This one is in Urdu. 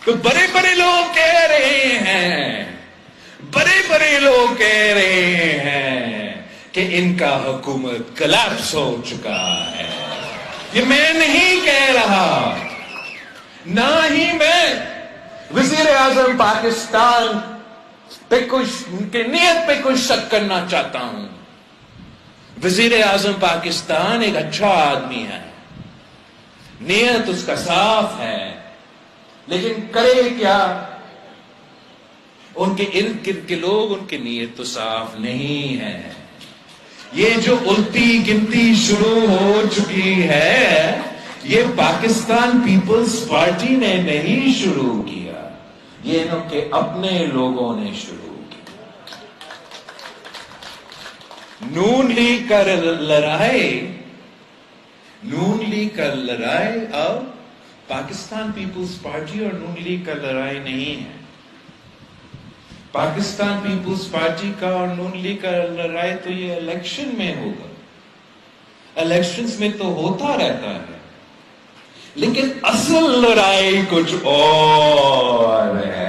تو بڑے بڑے لوگ کہہ رہے ہیں، بڑے بڑے لوگ کہہ رہے ہیں کہ ان کا حکومت کلیپس ہو چکا ہے۔ یہ میں نہیں کہہ رہا، نہ ہی میں وزیر اعظم پاکستان پہ ان کے نیت پہ کوئی شک کرنا چاہتا ہوں۔ وزیر اعظم پاکستان ایک اچھا آدمی ہے، نیت اس کا صاف ہے، لیکن کرے کیا؟ ان کے ارد گرد کے لوگ، ان کی نیت تو صاف نہیں ہے۔ یہ جو الٹی گنتی شروع ہو چکی ہے، یہ پاکستان پیپلز پارٹی نے نہیں شروع کیا، یہ ان کے اپنے لوگوں نے شروع کیا۔ نون لیگ کا لڑائی اب پاکستان پیپلز پارٹی اور نون لیگ کا لڑائی نہیں ہے۔ پاکستان پیپلز پارٹی کا اور نون لیگ کا لڑائی تو یہ الیکشن میں ہوگا، الیکشنز میں تو ہوتا رہتا ہے، لیکن اصل لڑائی کچھ اور ہے۔